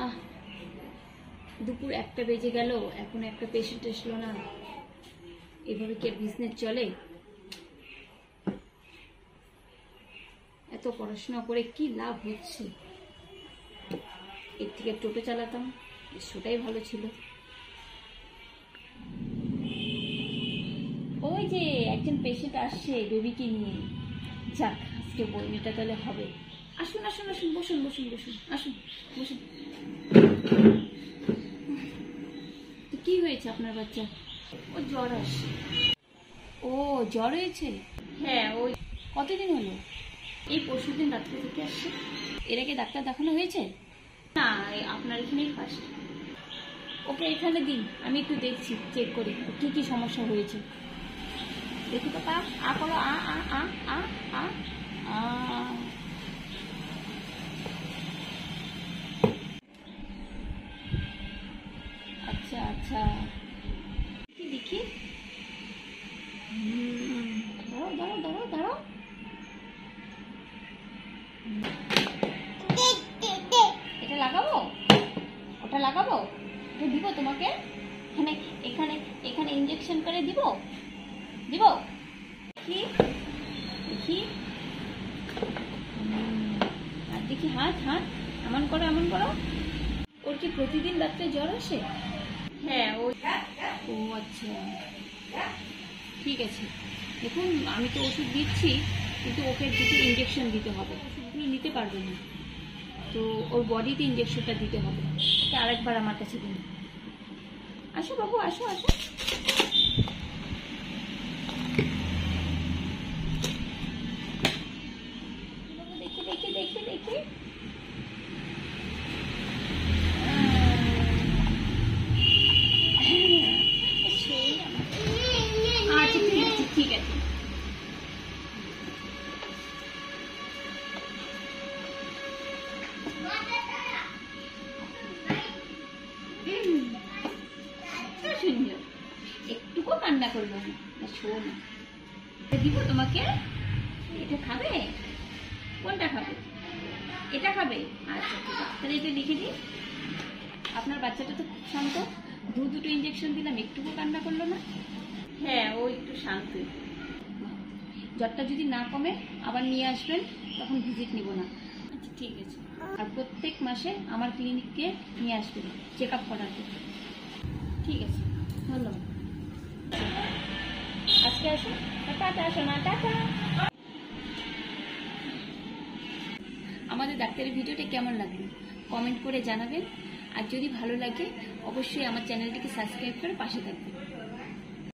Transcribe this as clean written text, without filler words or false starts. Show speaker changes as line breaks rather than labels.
আহ, দুপুর 1টা বেজে গেল, এখন একটা পেশেন্ট আসলো না। এভাবে কি বিজনেস চলে? এত পড়াশোনা করে কি লাভ হচ্ছে? এর থেকে টোটো চালাতাম, সেটাই ভালো ছিল। ওই যে একজন পেশেন্ট আসছে বেবিকে নিয়ে। যাক, আজকে বইটা তাহলে হবে। আসুন আসুন আসুন, বসুন বসুন বসুন, আসুন বসুন। তো কি হয়েছে আপনার বাচ্চা? ও জ্বর আসছে। ও জ্বর হয়েছে? হ্যাঁ, ওই কতদিন হলো? এই পরশুদিন রাত্রে থেকে আসছে। এর আগে ডাক্তার দেখানো হয়েছে? না, আপনার এখানেই ফার্স্ট। ওকে এখানে দিন, আমি একটু দেখছি, চেক করি কি কি সমস্যা হয়েছে। দেখি তো পা আ করো, আ আ আ আ আ আ। আচ্ছা আচ্ছা, কি দেখি। দাঁড়াও দাঁড়াও দাঁড়াও দাঁড়াও। এটা লাগাবো, ওটা লাগাবো, এটা দিব তোমাকে। এখানে এখানে এখানে ইঞ্জেকশন করে দিব, দিব। দেখি দেখি, আর দেখি, হাত হাত এমন করো এমন করো। ওর কি প্রতিদিন রাত্রে জ্বর আসে? হ্যাঁ, ও আচ্ছা, ঠিক আছে। দেখুন, আমি তো ওষুধ দিচ্ছি, কিন্তু ওকে দুটো ইঞ্জেকশন দিতে হবে। ওষুধগুলো নিতে পারবে না, তো ওর বডিতে ইঞ্জেকশনটা দিতে হবে। ওকে আরেকবার আমার কাছে দিন। আসো বাবু, আসো আসো। দেখি দেখি দেখি দেখি। আচ্ছা ঠিক আছে ঠিক আছে। সুন্দর, একটুকু কান্না করবো না। শোন, দিব তোমাকে। এটা খাবে? কোনটা খাবে? এটা খাবে? আচ্ছা ঠিক আছে, তাহলে এটা লিখে দিই। আপনার বাচ্চাটা তো খুব শান্ত, দুটো ইঞ্জেকশন দিলাম, একটুকু কান্না করলো না। হ্যাঁ, ও একটু শান্ত। জ্বরটা যদি না কমে আবার নিয়ে আসবেন, তখন ভিজিট নিব না। আচ্ছা ঠিক আছে। আর প্রত্যেক মাসে আমার ক্লিনিককে নিয়ে আসবেন চেক আপ করার জন্য। ঠিক আছে, ধন্যবাদ। আজকে আসুন, টাটা সোনা, টাটা। আমাদের ডাক্তারের ভিডিওটা কেমন লাগলো কমেন্ট করে জানাবেন। আর যদি ভালো লাগে অবশ্যই আমার চ্যানেলটিকে সাবস্ক্রাইব করে পাশে থাকবেন।